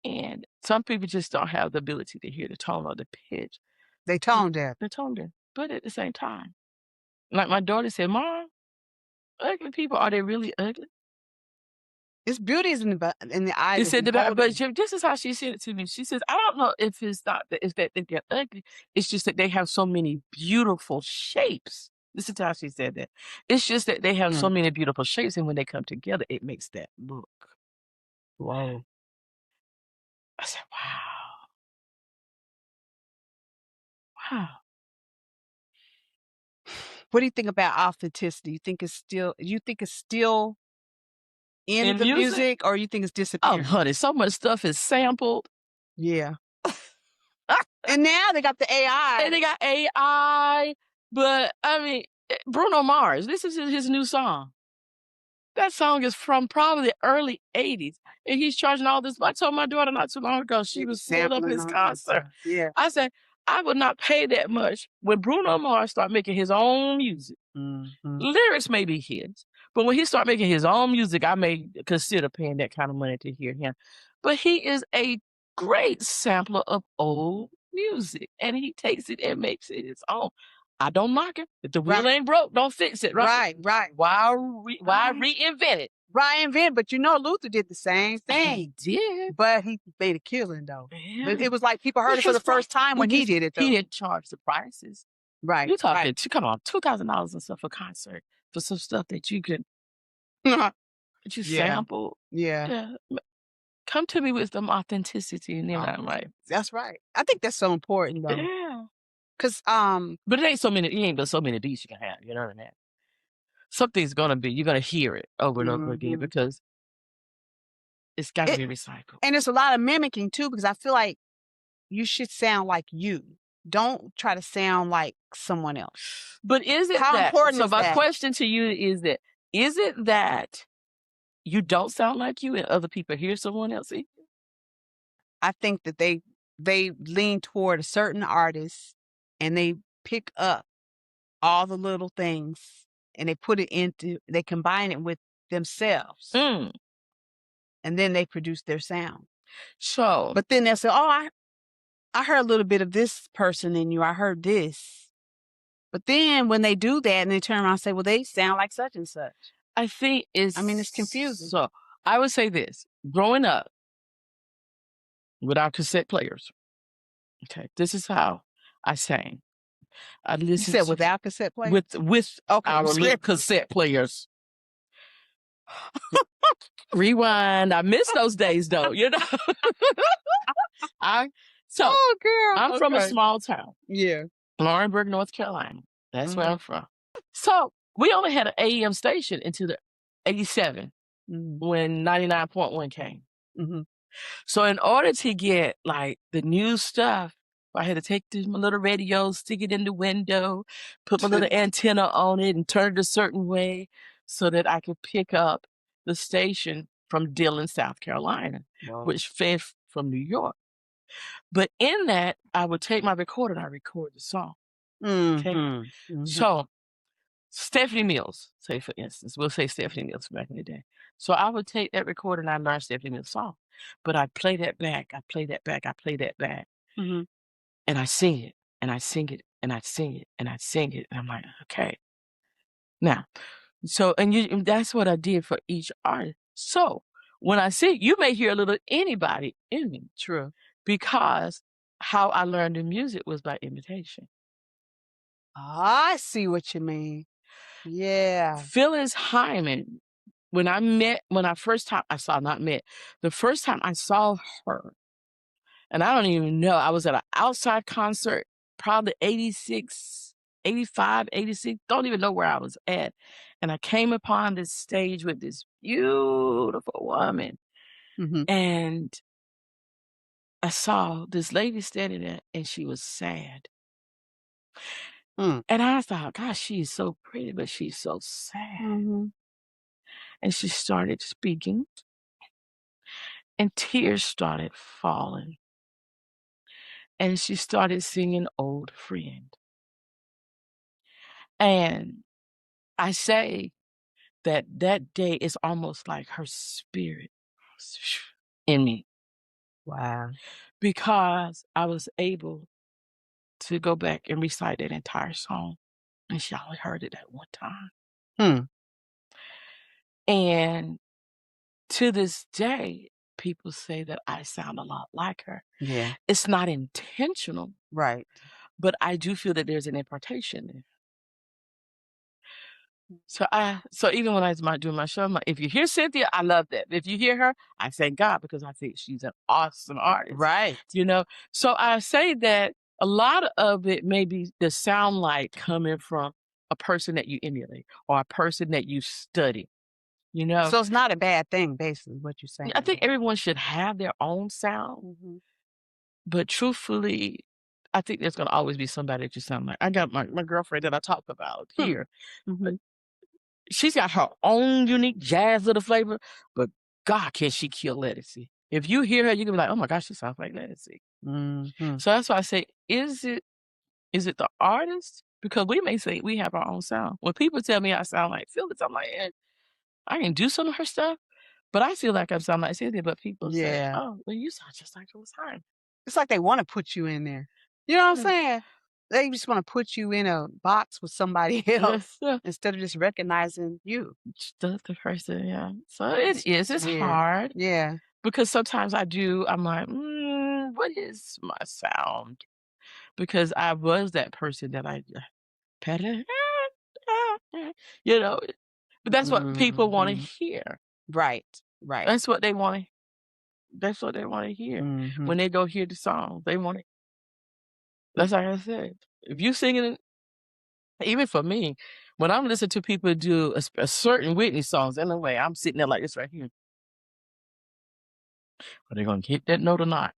And some people just don't have the ability to hear the tone or the pitch. They tone deaf. They're tone deaf. But at the same time, like my daughter said, Mom, ugly people, are they really ugly? It's beauty is in the eyes. She said, but this is how she said it to me. She says, I don't know if it's not that they're ugly. It's just that they have so many beautiful shapes. This is how she said that. It's just that they have so many beautiful shapes, and when they come together, it makes that look. Whoa. I said, wow. What do you think about authenticity? You think it's still in the music, or you think it's disappearing? Oh, honey, so much stuff is sampled. Yeah. And now they got the AI. And they got AI. But, I mean, Bruno Mars, this is his new song. That song is from probably the early 80s. And he's charging all this. I told my daughter not too long ago, she was pulling up his concert. Yeah. I said, I would not pay that much when Bruno Mars start making his own music. Lyrics may be his, but when he start making his own music, I may consider paying that kind of money to hear him. But he is a great sampler of old music, and he takes it and makes it his own. I don't knock it. If the wheel ain't broke, don't fix it, right? Right. Why reinvent it? Reinvent, but Luther did the same thing. He did. But he made a killing, though. Yeah. But it was like people heard it for the first time when he did it, though. He didn't charge the prices. Right. You're talking, come on, $2,000 and stuff for concert for some stuff that you could, that you sample. Yeah. come to me with some authenticity, and then I'm like, that's right. I think that's so important though. yeah. Cause But it ain't but so many of these you can have, you know what I mean? Something's gonna be, you're gonna hear it over and over again because it's gotta be recycled. And there's a lot of mimicking too, because I feel like you should sound like you. Don't try to sound like someone else. But is it How that? important So is my that? question to you is it that you don't sound like you and other people hear someone else? I think that they lean toward a certain artist and they pick up all the little things and they combine it with themselves. Mm. And then they produce their sound. So, but then they'll say, "Oh, I heard a little bit of this person in you. I heard this." But then when they do that and they turn around and say, "Well, they sound like such and such." I think it's confusing. So I would say this: growing up with our cassette players, okay, this is how I sang. I listened. You said without cassette players? With our little cassette players. Rewind. I miss those days though, you know. Oh, girl. I'm from a small town. Yeah. Lawrenceburg, North Carolina. That's where I'm from. So we only had an AM station until the 87 when 99.1 came. So in order to get like the new stuff, I had to take my little radio, stick it in the window, put my little antenna on it and turn it a certain way so that I could pick up the station from Dillon, South Carolina, which fed from New York. But in that, I would take my recorder and I record the song. Okay. So Stephanie Mills, say for instance, we'll say Stephanie Mills back in the day. So I would take that recorder and I learned Stephanie Mills' song. But I play that back, I play that back, I play that back. And I sing it, and I sing it, and I sing it, and I sing it. And I'm like, okay. Now, so, and that's what I did for each artist. So when I sing, you may hear a little anybody in me. True. Because how I learned the music was by imitation. I see what you mean. Yeah. Phyllis Hyman, the first time I saw her, and I don't even know, I was at an outside concert, probably 86, 85, 86, don't even know where I was at. And I came upon this stage with this beautiful woman. And I saw this lady standing there and she was sad. And I thought, gosh, she's so pretty, but she's so sad. And she started speaking and tears started falling. And she started singing Old Friend. And I say that day is almost like her spirit in me. Wow. Because I was able to go back and recite that entire song. And she only heard it at one time. And to this day, people say that I sound a lot like her. Yeah. It's not intentional. Right. But I do feel that there's an impartation there. So even when I was doing my show, I'm like, if you hear Cynthia, I love that. If you hear her, I thank God because I think she's an awesome artist. Right. You know, so I say that a lot of it may be the sound like coming from a person that you emulate or a person that you study. You know, so it's not a bad thing, basically, what you're saying. I think everyone should have their own sound, but truthfully, I think there's going to always be somebody that you sound like. I got my girlfriend that I talk about here, but she's got her own unique jazz little flavor, but God, can she kill Lettucey? If you hear her, you're gonna be like, oh my gosh, she sounds like Lettucey. So that's why I say, is it the artist? Because we may say we have our own sound. When people tell me I sound like Phyllis, I'm like, I can do some of her stuff, but I feel like I sound like Cynthia. But people say, oh, well, you sound just like Phyllis Hyman. It's like they want to put you in there. You know what I'm saying? They just want to put you in a box with somebody else instead of just recognizing you. The person, yeah. So it's hard. Yeah. Because sometimes I'm like, what is my sound? Because I was that person that I petted, you know, but that's what people want to hear. Right. Right. That's what they want to That's what they wanna hear. Mhm. When they go hear the song, they want it. That's like I said. If you singing it even for me, when I'm listening to people do a certain Whitney songs, anyway, I'm sitting there like this right here. Are they gonna hit that note or not?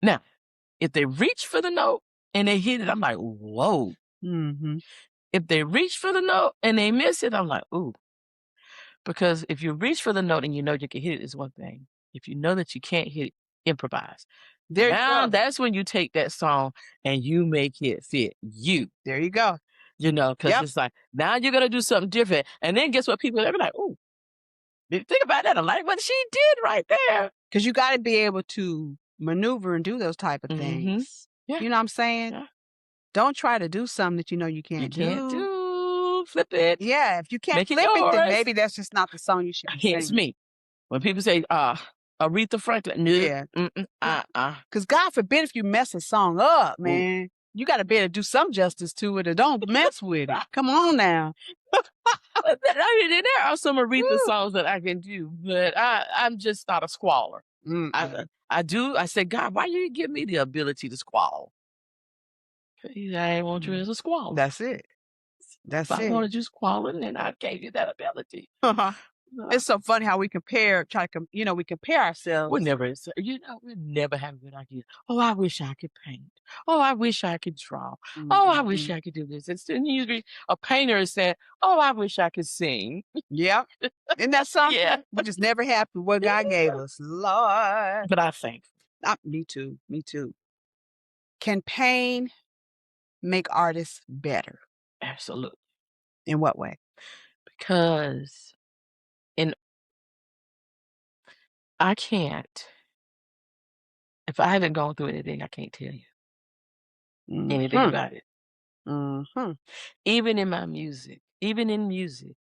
Now, if they reach for the note and they hit it, I'm like, "Whoa." Mhm. If they reach for the note and they miss it, I'm like, "Ooh." Because if you reach for the note and you know you can hit it, is one thing. If you know that you can't hit it, improvise. There you Now go. that's when you take that song and you make it fit you. There you go. You know, because Yep. it's like, now you're gonna do something different. And then guess what? People are like, "Ooh, think about that." I'm like, "What she did right there." Because you gotta be able to maneuver and do those type of Mhm. things. Yeah. You know what I'm saying? Yeah. Don't try to do something that you know you You can't can't do. do flip it. Yeah, if you can't Make it flip it, then yours. maybe that's just not the song you should be It's singing. me. When people say, Aretha Franklin, no, Yeah. Because God forbid if you mess a song up, Ooh. man. You got to be able to do some justice to it or don't mess with it. Come on now. I mean, there are some Aretha Woo. songs that I can do, but I'm just not a squaller. I say, God, why you give me the ability to squall? I ain't want you as a squaller. That's it. That's If I it. wanted you squalling, then I gave you that ability. It's so funny how we compare, we compare ourselves. We never have a good idea. Oh, I wish I could paint. Oh, I wish I could draw. Oh, I wish I could do this. It's usually a painter is saying, "Oh, I wish I could sing." Yep. Isn't that something? Yeah. We just never happy with what God gave us. Lord. But I think Me too. Me too. Can pain make artists better? absolutely, In what way? because in I can't if I haven't gone through anything, I can't tell you anything about it. Mm-hmm. Even in music,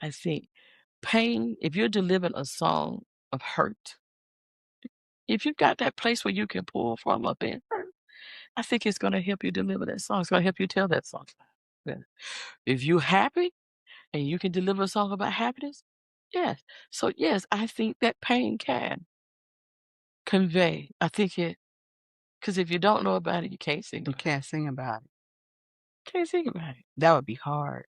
I think pain. If you're delivering a song of hurt, if you've got that place where you can pull from up in hurt, I think it's gonna help you deliver that song. It's gonna help you tell that song better. If you're happy and you can deliver a song about happiness, yes. So yes, I think that pain can convey. I think it because if you don't know about it, you can't sing You about it. can't sing about it. Can't sing about it. That would be hard.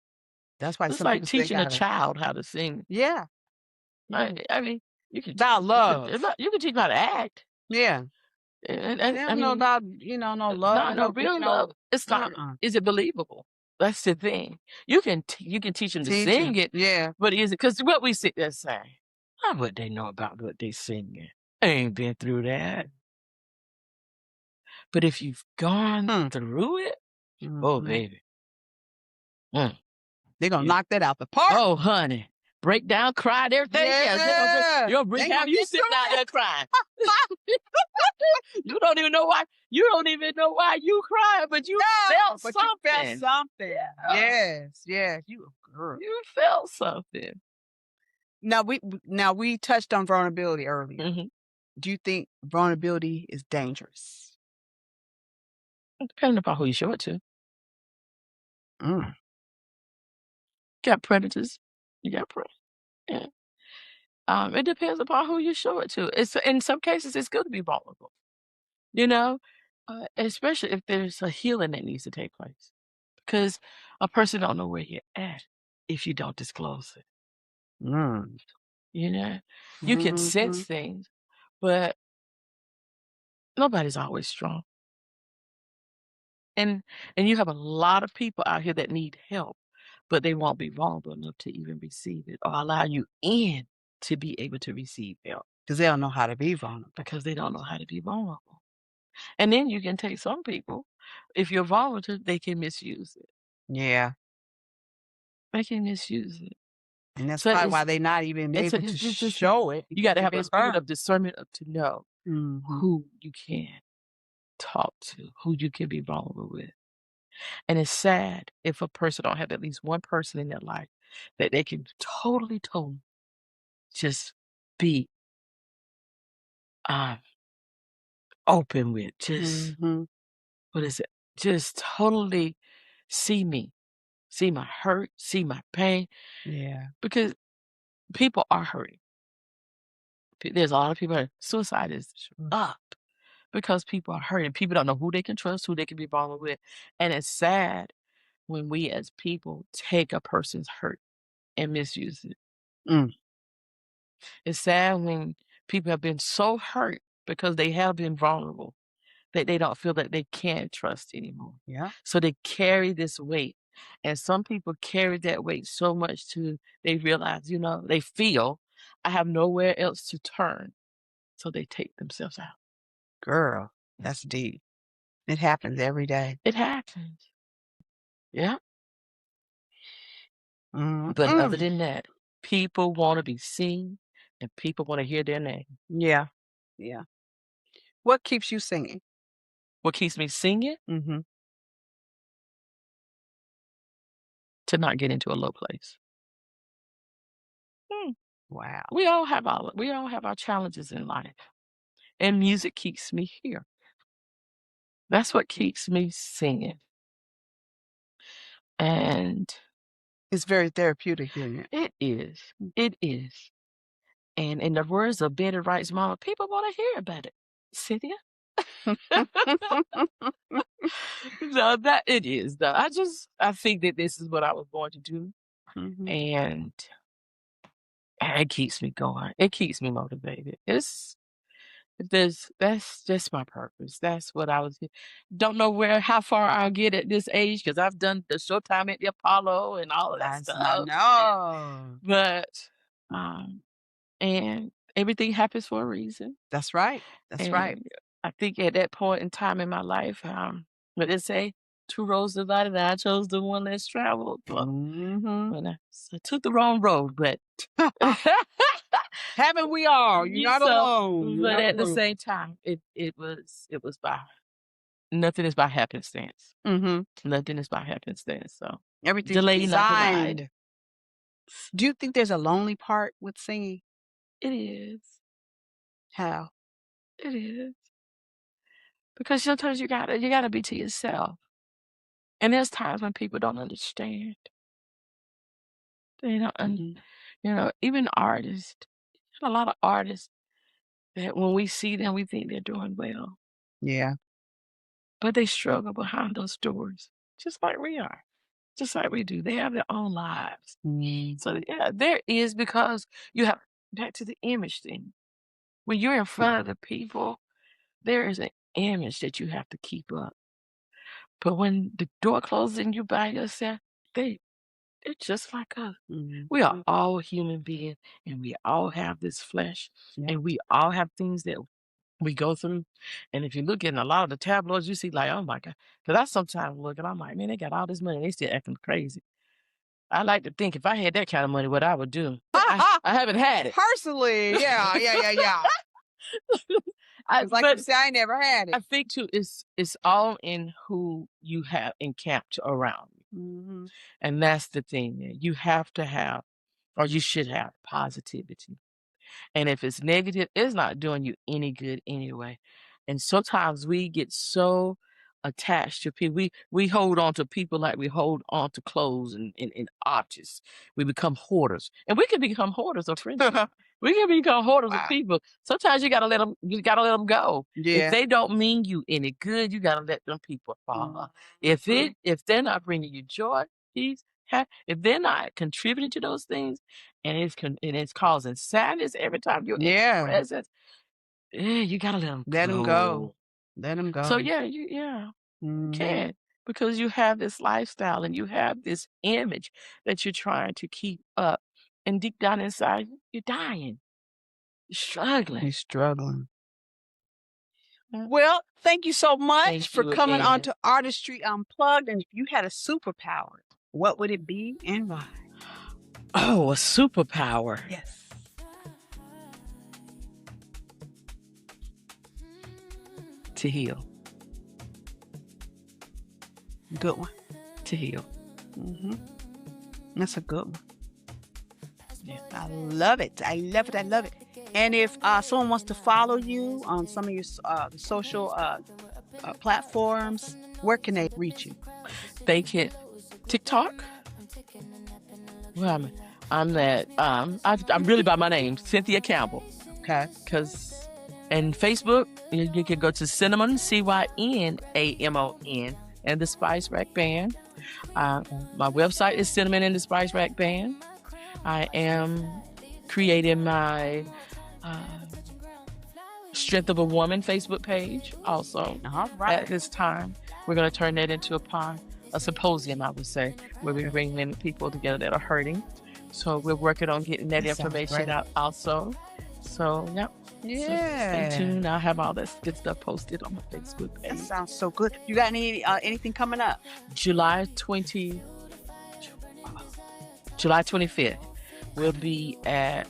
That's why It's some like people say teaching a gotta. child how to sing. Yeah. I mean, you can About love. you can teach them how to act. Yeah. And They don't I know mean, about, no love. no real love. It's not. Is it believable? That's the thing. You can teach them to Teach 'em. sing it, Yeah. but is it because what we sit there saying? How would they know about what they singing? They ain't been through that. But if you've gone through it, oh Mhm. baby, mm, They're gonna knock that out the park. oh honey, break down, cry, and everything. Yeah. You'll They have gonna you get sitting through out there crying. You don't even know why. You don't even know why you crying, but you felt But something. you felt something. Yeah. Yes. You a girl. You felt something. Now we touched on vulnerability earlier. Mhm. Do you think vulnerability is dangerous? Depending upon who you show it to. Mm. Got predators. You got predators. Yeah. It depends upon who you show it to. It's in some cases it's good to be vulnerable. You know, especially if there's a healing that needs to take place, because a person don't know where you're at if you don't disclose it. Mm. You know, you can sense things, but nobody's always strong. And you have a lot of people out here that need help, but they won't be vulnerable enough to even receive it or allow you in to be able to receive help Because they don't know how to be vulnerable. because they don't know how to be vulnerable. And then you can take some people, if you're vulnerable, they can misuse it. Yeah. They can misuse it. And that's So probably why they're not even able to show it. You got to because have they've a been spirit burned. of discernment to know Mhm. who you can talk to, who you can be vulnerable with. And it's sad if a person don't have at least one person in their life that they can totally just be open with. Just what is it? Just totally see me, see my hurt, see my pain. Yeah. Because people are hurting. There's a lot of people. Suicide is up because people are hurting. People don't know who they can trust, who they can be vulnerable with, and it's sad when we as people take a person's hurt and misuse it. Mm. It's sad when people have been so hurt because they have been vulnerable that they don't feel that they can trust anymore. Yeah. So they carry this weight. And some people carry that weight so much to they realize, they feel I have nowhere else to turn. So they take themselves out. Girl, that's deep. It happens every day. It happens. Yeah. Mm. But other than that, people want to be seen and people want to hear their name. Yeah. Yeah. What keeps you singing? What keeps me singing? Mm-hmm. To not get into a low place. Wow. We all have our challenges in life. And music keeps me here. That's what keeps me singing. And it's very therapeutic, isn't it? It is. It is. And in the words of Betty Wright's mama, people want to hear about it. Cynthia? No, that it is though. I think that this is what I was born to do. Mm-hmm. And it keeps me going. It keeps me motivated. That's just my purpose. That's what I was. Don't know how far I'll get at this age because I've done the Showtime at the Apollo and all of that stuff. I know. But and everything happens for a reason. That's right. That's right. I think at that point in time in my life, what they say, two roads divided, and I chose the one less traveled. Mm-hmm. I took the wrong road, but haven't we all? You're not alone. But at the same time, it was by nothing is by happenstance. Mm-hmm. Nothing is by happenstance. So everything's delayed, designed. Do you think there's a lonely part with singing? It is. How? It is. Because sometimes you gotta be to yourself. And there's times when people don't understand. They don't, even artists. A lot of artists that when we see them, we think they're doing well. Yeah. But they struggle behind those doors, just like we are, just like we do. They have their own lives. So yeah, there is, because you have back to the image thing. When you're in front of the people, there is an image that you have to keep up. But when the door closes and you by yourself, they're just like us. We are all human beings, and we all have this flesh, and we all have things that we go through. And if you look at a lot of the tabloids, you see like, oh my God. Because I sometimes look and I'm like, man, they got all this money. They still acting crazy. I like to think if I had that kind of money, what I would do. I haven't had it. Personally, yeah. Like you say, I never had it. I think too, it's all in who you have encamped around you. And that's the thing. You have to have, or you should have, positivity. And if it's negative, it's not doing you any good anyway. And sometimes we get so attached to people. We hold on to people like we hold on to clothes and objects. We become hoarders. And we can become hoarders of friendship. We can become hoarders of people. Sometimes you gotta let them go. Yeah. If they don't mean you any good, you gotta let them people fall. If they're not bringing you joy, peace, if they're not contributing to those things, and it's causing sadness every time you're in presence, you gotta let them go. Let them go. So you can't, because you have this lifestyle and you have this image that you're trying to keep up, and deep down inside, you're dying. You're struggling. You're struggling. Well, thank you so much for coming on to Artistry Unplugged. And if you had a superpower, what would it be and why? Oh, a superpower. Yes. To heal. Good one. To heal. That's a good one. Yeah. I love it. I love it. I love it. And if someone wants to follow you on some of your social platforms, where can they reach you? They can TikTok. Well, I'm that. I'm really by my name, Cynthia Campbell. Okay. And Facebook, you can go to Cinnamon, CYNAMON, and the Spice Rack Band. My website is Cinnamon and the Spice Rack Band. I am creating my Strength of a Woman Facebook page also. All right. At this time. We're going to turn that into a symposium, I would say, where we're bringing people together that are hurting. So we're working on getting that information out also. So, yeah. Yeah. So stay tuned. I'll have all that good stuff posted on my Facebook page. That sounds so good. You got anything coming up? July 25th, we'll be at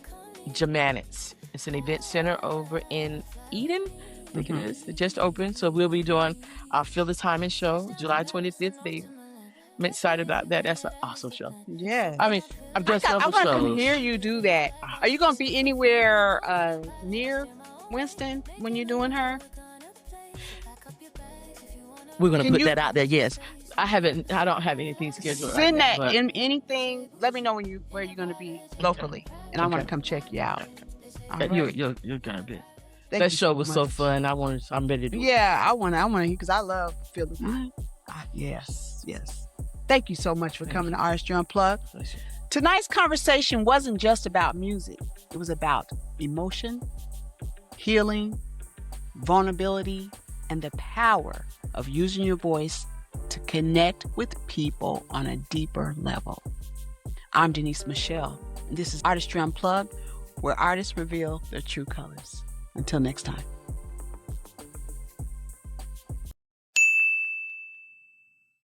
Germanitz. It's an event center over in Eden. I think it is. It just opened. So we'll be doing our Feel the Timing show, July 25th. I'm excited about that. That's an awesome show. Yeah. I mean, I've done several shows. I want to hear you do that. Are you going to be anywhere near Winston when you're doing her? We're going to put that out there, yes. I don't have anything scheduled. Send that in anything. Let me know where you're going to be locally. And I want to come check you out. Right. You're going to be. That show was so fun. I'm ready to do it. Yeah, I want to hear because I love feeling. Yes. Thank you so much for coming to Artistry Unplugged. Tonight's conversation wasn't just about music. It was about emotion, healing, vulnerability, and the power of using your voice to connect with people on a deeper level. I'm Denise Michelle, and this is Artistry Unplugged, where artists reveal their true colors. Until next time.